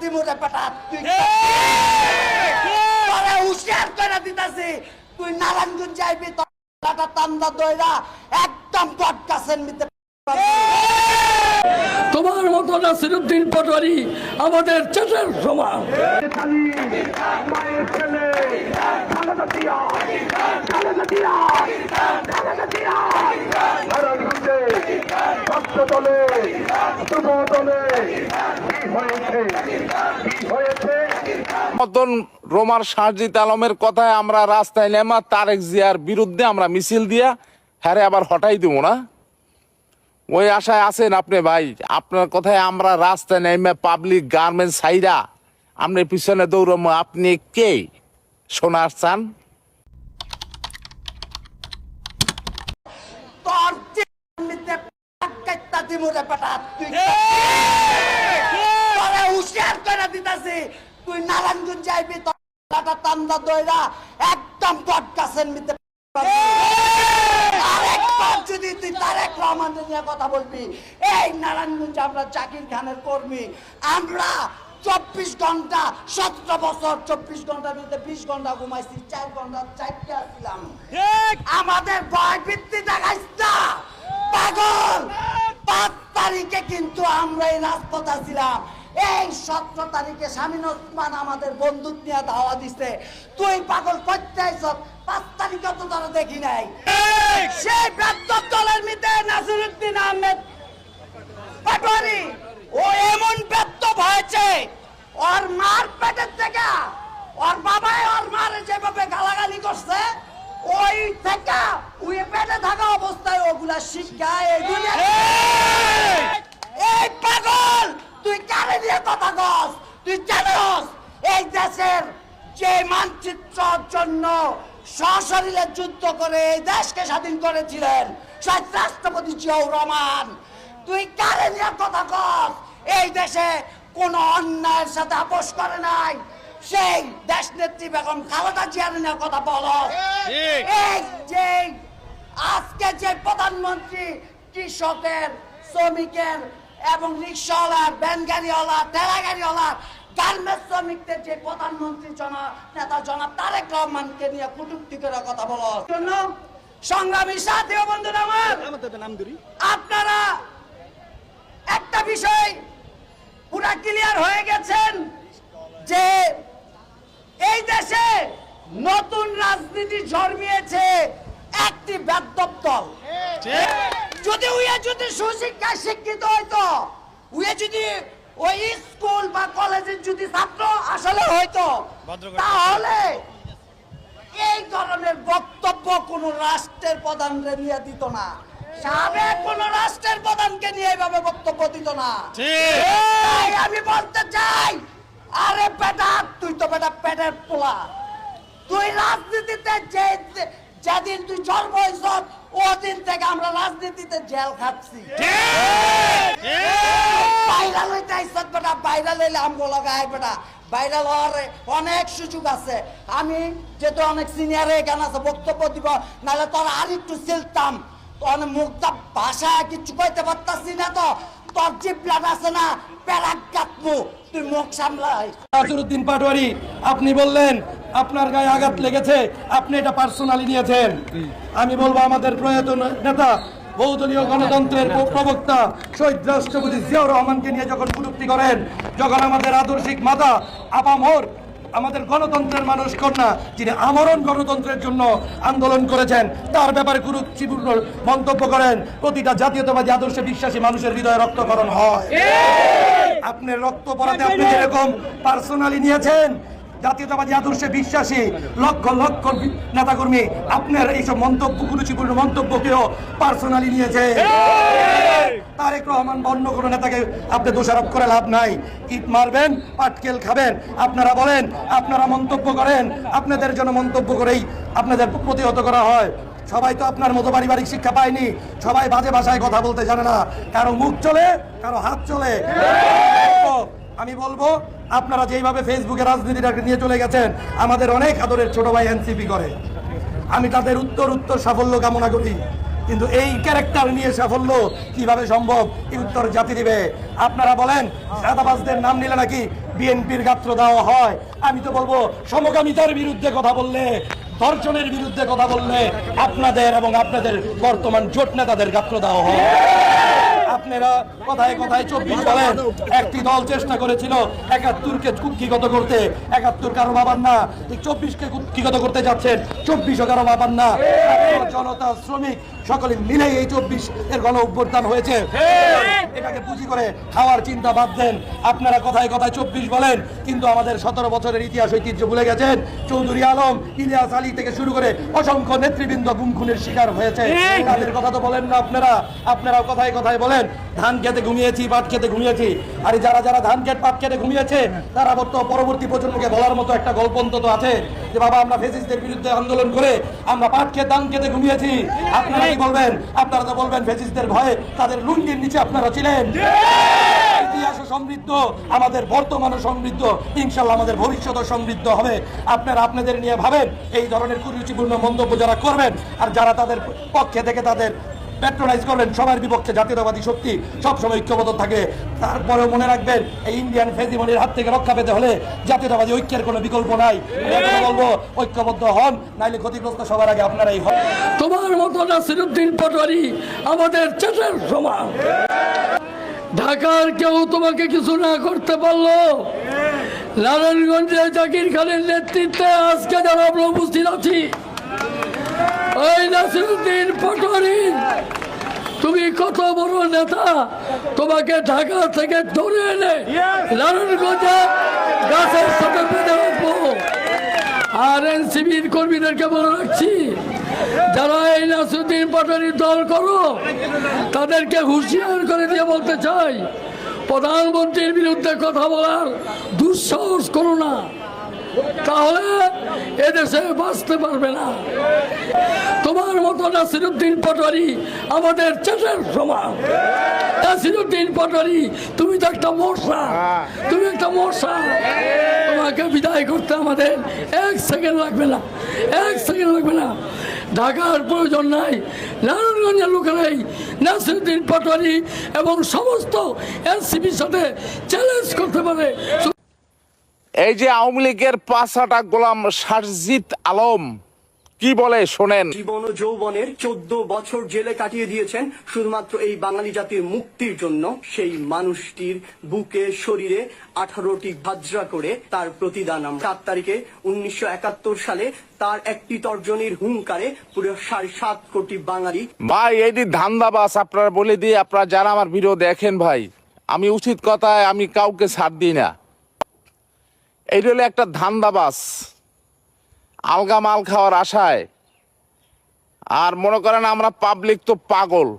দিমুরে বেটা তুই তোরে হুঁশিয়ার করে দিতাছি তুই নারায়ণগঞ্জ যাইবি তোরা তান্দা দইরা একদম বটগাছের মিতে তোমার মতো নাসিরউদ্দিন পাটোয়ারি আমাদের চেতার সমান। মতন রোমার সাজিদ আলমের কথায় আমরা রাস্তায় নেমা তারেক জিয়ার বিরুদ্ধে আমরা মিছিল দিয়া হ্যাঁ আবার হটাই দিব না, ওই আশায় আছেন আপনি ভাই। আপনার কথায় আমরা রাস্তায় নেমে পাবলিক গার্মেন্টস সাইরা আপনার পিছনে দৌড়াবো। আপনি কে শোনার চান? তোর মিতে কাটটা দিমুরে বেটা তুই তোরে হুঁশিয়ার করে দিতাছি তুই নারায়ণগঞ্জ যাইবি তোরা তান্দা দইরা একদম বটগাছের মিতে আরেকবার যদি তুই তারেক রহমানের নিয়ে কথা বলবি, এই নারায়ণগঞ্জে আমরা জাকির খানের কর্মী, আমরা 24 ঘন্টা 17 বছর 24 ঘন্টার মধ্যে 20 ঘন্টা ঘুমাইছি, 4 ঘন্টা চারটে আসলাম। আমাদের ভয় ভিত্তি দেখাইস না পাগল। 5 তারিখে কিন্তু আমরা এই রাজপথে ছিলাম। এই 17 তারিখে শামীম ওসমান আমাদের বন্দুক নিয়ে ধাওয়া দিছে। তুই পাগল করতে আইছ, 5 তারিখে তো তোরা দেখি নাই। সেই ব্যর্থ দলের মিতে নাসিরউদ্দিন আহমেদ পাটোয়ারি ও এমন ব্যর্থ হয়েছে, ওর মার পেটের থেকে ওর বাবাই ওর মারে যেভাবে গালাগালি করছে, ওই থেকে ওই পেটে থাকা অবস্থায় ওগুলা শিক্ষা এগুলো। এই পাগল তুই কারে নিয়ে কথা কস? তুই জানোস এই দেশের যে মানচিত্রের জন্য সশরীরে যুদ্ধ করে এই দেশকে স্বাধীন করেছিলেন শহীদ রাষ্ট্রপতি জিয়াউর রহমান। তুই কারে নিয়ে কথা কস? এই দেশে কোন অন্যায়ের সাথে আপোষ করে নাই সেই দেশ নেত্রী বেগম খালেদা জিয়ার নিয়ে কথা বলো। এই যে আজকে যে প্রধানমন্ত্রী কৃষকের, শ্রমিকের এবং রিক্সাওয়ালার, ভ্যান গাড়িওয়ালা, ঠেলা গাড়িওয়ালা, গার্মেন্টস শ্রমিকদের যে প্রধানমন্ত্রী নেতা জনাব তারেক রহমানকে নিয়ে কটূক্তি করে কথা বলো। সংগ্রামী সাথী ও বন্ধুরা আমার, আপনারা একটা বিষয় পুরা ক্লিয়ার হয়ে গেছেন যে এই দেশে নতুন রাজনীতি জন্মিয়েছে একটি বেদ্যপ দল। যদি সুশিক্ষায় শিক্ষিত হইতো, যদি ওই স্কুল বা কলেজের যদি ছাত্র আসলে হইতো, তাহলে এই ধরনের বক্তব্য কোন রাষ্ট্রের প্রধানকে নিয়ে দিত না, সাবেক কোন রাষ্ট্রের প্রধানকে নিয়ে এইভাবে বক্তব্য দিত না। আমি বলতে চাই, আরে বেটা তুই তো বেটা পেটের পোলা, তুই রাজনীতিতে যেদিন তুই জন্ম হয়েছ ওদিন থেকে আমরা রাজনীতিতে জেল খাচ্ছি। ভাইরাল হইতে আইসত বেটা, ভাইরাল হইলে আমগো লাগাই বেটা, ভাইরাল হওয়ার অনেক সুযোগ আছে। আমি যেহেতু অনেক সিনিয়র এখানে আছে বক্তব্য দিব, নাহলে তোর আর একটু চিলতাম। অনেক মুক্তা ভাষা কিছু কইতে পারতাছি না, তো তোর জিপলাট আছে না প্যারাক কাটবো, তুই মুখ সামলাই। নাসিরউদ্দিন পাটোয়ারি, আপনি বললেন আপনার গায়ে আঘাত লেগেছে, আপনি এটা পার্সোনালি নিয়েছেন। আমি বলবো আমাদের প্রয়াত নেতা, বহুদলীয় গণতন্ত্রের প্রবক্তা শহীদ রাষ্ট্রপতি জিয়াউর রহমানকে নিয়ে যখন কটূক্তি করেন, যখন আমাদের আদর্শিক মাতা আপামর, আমাদের গণতন্ত্রের মানুষ কন্যা, যিনি আমরণ গণতন্ত্রের জন্য আন্দোলন করেছেন, তার ব্যাপারে কুরুচিপূর্ণ মন্তব্য করেন, প্রতিটা জাতীয়তাবাদী আদর্শে বিশ্বাসী মানুষের হৃদয়ে রক্তক্ষরণ হয়। আপনার রক্ত পড়াতে আপনি যেরকম পার্সোনালি নিয়েছেন, জাতীয়তাবাদী আদর্শে বিশ্বাসী লক্ষ লক্ষ নেতাকর্মী আপনার এইসব মন্তব্য, কুরুচিপূর্ণ মন্তব্যকেও পার্সোনালি নিয়েছে। তারেক রহমান বা অন্য কোনো নেতাকে আপনি দোষারোপ করে লাভ নাই। ইট মারবেন, পাটকেল খাবেন। আপনারা বলেন, আপনারা মন্তব্য করেন, আপনাদের জন্য মন্তব্য করেই আপনাদের প্রতিহত করা হয়। সবাই তো আপনার মতো পারিবারিক শিক্ষা পায়নি, সবাই বাজে ভাষায় কথা বলতে জানে না, কারো মুখ চলে, কারো হাত চলে। আমি বলবো, আপনারা যেইভাবে ফেসবুকে রাজনীতিটাকে নিয়ে চলে গেছেন, আমাদের অনেক আদরের ছোট ভাই এনসিপি করে, আমি তাদের উত্তর সাফল্য কামনা করি, কিন্তু এই ক্যারেক্টার নিয়ে সাফল্য কিভাবে সম্ভব এই উত্তর জাতি দিবে। আপনারা বলেন চাঁদাবাজদের নাম নিলে নাকি বিএনপির গাত্র দেওয়া হয়, আমি তো বলবো সমকামিতার বিরুদ্ধে কথা বললে, ধর্ষণের বিরুদ্ধে কথা বললে আপনাদের এবং আপনাদের বর্তমান জোট নেতাদের গাত্র দেওয়া হয়। আপনারা কথায় কথায় 24 বলেন, একটি দল চেষ্টা করেছিল 71-কে কুক্ষিগত করতে, 71 কারো বাবার না, ঠিক 24-কে কুক্ষিগত করতে যাচ্ছেন, 24ও কারো বাবার না। জনতা, শ্রমিক সকলে মিলে এই 24 এর গণ অভ্যুত্থান হয়েছে। এটাকে পুঁজি করে খাওয়ার চিন্তা বাদ দেন। আপনারা কথায় কথায় 24 বলেন, কিন্তু আমাদের 17 বছরের ইতিহাস ঐতিহ্য ভুলে গেছেন। চৌধুরী আলম, ইলিয়াস আলী থেকে শুরু করে অসংখ্য নেতৃবৃন্দ গুম খুনের শিকার হয়েছে, তাদের কথা তো বলেন না আপনারা। আপনারাও কথায় কথায় বলেন ধান খেতে ঘুমিয়েছি, পাট খেতে ঘুমিয়েছি। আর যারা যারা ধান খেত পাট খেতে ঘুমিয়েছে তারা পরবর্তী প্রজন্মকে বলার মতো একটা গল্প অন্তত আছে যে বাবা আমরা ফ্যাসিস্টদের বিরুদ্ধে আন্দোলন করে আমরা পাট খেতে ধান খেতে ঘুমিয়েছি। আপনারা কি বলবেন? আপনারা তো বলবেন ফ্যাসিস্টদের ভয়ে তাদের লুঙ্গির নিচে আপনারা ছিলেন। ইতিহাসও সমৃদ্ধ, আমাদের বর্তমানও সমৃদ্ধ, ইনশাল্লাহ আমাদের ভবিষ্যৎও সমৃদ্ধ হবে। আপনারা আপনাদের নিয়ে ভাবেন, এই ধরনের কুরুচিপূর্ণ মন্তব্য যারা করবেন আর যারা তাদের পক্ষে থেকে তাদের প্যাট্রোনাইজ করবেন, সবার বিপক্ষে জাতীয়তাবাদী শক্তি সবসময় ঐক্যবদ্ধ থাকে। তারপরেও মনে রাখবেন, এই ইন্ডিয়ান ফেজিমনির হাত থেকে রক্ষা পেতে হলে জাতীয়তাবাদী ঐক্যের কোনো বিকল্প নাই। আমি বলবো ঐক্যবদ্ধ হন, নাইলে ক্ষতিগ্রস্ত সবার আগে আপনারাই হন। তোমার মতো নাসিরউদ্দিন পাটোয়ারি আমাদের চেটের সমান। ঢাকার কেউ তোমাকে কিছু না করতে পারলো। নারায়ণগঞ্জে জাকির খানের নেতৃত্বে আজকে যারা আমরা উপস্থিত আছি, ওই নাসিরউদ্দিন পাটোয়ারি তুমি কত বড় নেতা, তোমাকে ঢাকা থেকে ধরে এনে নারায়ণগঞ্জে গাছের সাথে বেঁধে রাখবো। আর এনসিবির কর্মীদেরকে বলে রাখছি, যারা এই নাসিরউদ্দিন পাটোয়ারির দল করো তাদেরকে হুঁশিয়ার করে দিয়ে বলতে চাই, প্রধানমন্ত্রীর বিরুদ্ধে কথা বলার দুঃসাহস করো না, তাহলে এদেশে বাঁচতে পারবে না। তোমার মতো নাসিরউদ্দিন পাটোয়ারি আমাদের চেটের সমান। নাসিরউদ্দিন পাটোয়ারি তুমি তো একটা মশা, তুমি একটা মশা। তোমাকে বিদায় করতে আমাদের 1 সেকেন্ড লাগবে না, 1 সেকেন্ড লাগবে না। ঢাকার প্রয়োজন নাই, নারায়ণগঞ্জের লোকেরাই নাসিরউদ্দিন পাটোয়ারি এবং সমস্ত এনসিপির সাথে চ্যালেঞ্জ করতে পারে। এই যে আওয়ামী লীগের 5 গোলাম সারজিৎ আলম কি বলে শোনেন। জীবন ও যৌবনের 14 বছর জেলে কাটিয়ে দিয়েছেন শুধুমাত্র এই বাঙালি জাতির মুক্তির জন্য। সেই মানুষটির বুকে শরীরে 18টি ভাজরা করে তার প্রতিদান আমরা 7 তারিখে 1971 সালে তার একটি তর্জনীর হুঙ্কারে পুরো 7.5 কোটি বাঙালি। ভাই এটি ধান্দাবাজ, আপনারা বলে দিয়ে, আপনারা যারা আমার ভিডিও দেখেন ভাই, আমি উচিত কথায় আমি কাউকে ছাড় দিই না। এইটা হলো একটা ধান্দাবাজ, আলগা মাল খাওয়ার আশায়। আর মনে করেন আমরা পাবলিক তো পাগল।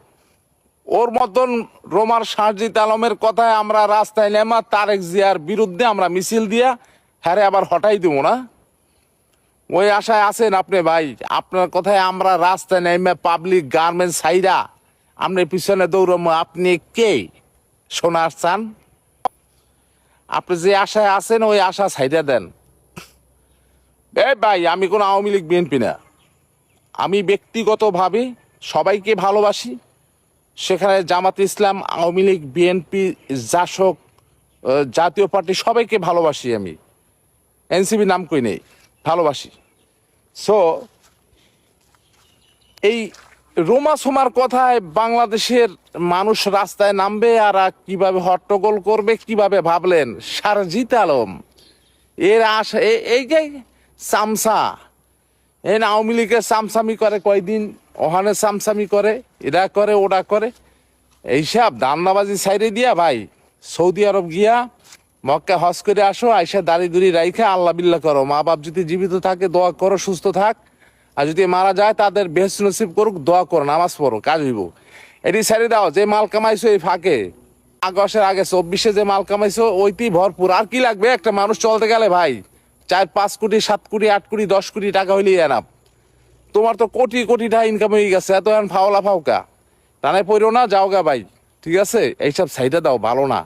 ওর মতন রোমার সারজিৎ আলমের কথায় আমরা রাস্তায় নেমা তারেক জিয়ার বিরুদ্ধে আমরা মিছিল দিয়া হ্যাঁ আবার হটাই দেবো না, ওই আশায় আছেন আপনি ভাই। আপনার কথায় আমরা রাস্তায় নেমে পাবলিক গার্মেন্টস সাইরা আমরা পিছনে দৌড়াবো। আপনি কে শোনার চান? আপনি যে আশায় আছেন ওই আশা ছাইড়া দেন। এই ভাই আমি কোনো আওয়ামী লীগ বিএনপি না, আমি ব্যক্তিগতভাবে সবাইকে ভালোবাসি। সেখানে জামাত ইসলাম, আওয়ামী লীগ, বিএনপি, জাসক, জাতীয় পার্টি সবাইকে ভালোবাসি। আমি এনসিপি নাম কই নেই, ভালোবাসি। সো এই রোমা সোমার কথায় বাংলাদেশের মানুষ রাস্তায় নামবে আর কিভাবে হট্টগোল করবে কিভাবে ভাবলেন? সারজিৎ আলম এর আশা এই যে চামচা, এই আওয়ামী লীগের চামচামি করে কয়দিন, ওখানে চামচামি করে, এরা করে ওরা করে, এইসব দান্দাবাজি সাইডে দিয়া ভাই সৌদি আরব গিয়া মক্কা হজ করে আসো, আইসা দাড়ি দুড়ি রাইখে আল্লাহ বিল্লাহ করো। মা বাপ যদি জীবিত থাকে দোয়া করো, সুস্থ থাক, আর যদি মারা যায় তাদের বেহেশত নসিব করুক, দোয়া করো, নামাজ পড়ো, কাজ হইব। এটি ছেড়ে দাও। যে মাল কামাইছো এই ফাঁকে, আগস্টের আগে 24-এ যে মাল কামাইছো ওইটি ভরপুর। আর কি লাগবে? একটা মানুষ চলতে গেলে ভাই 4-5 কোটি 7 কোটি 8 কোটি 10 কোটি টাকা হইলেই এনাফ। তোমার তো কোটি কোটি টাকা ইনকাম হয়ে গেছে, এত ফাওলা ফাউকা টানায় পড়ো না, যাও গা ভাই, ঠিক আছে? এইসব সাইডে দাও, ভালো না।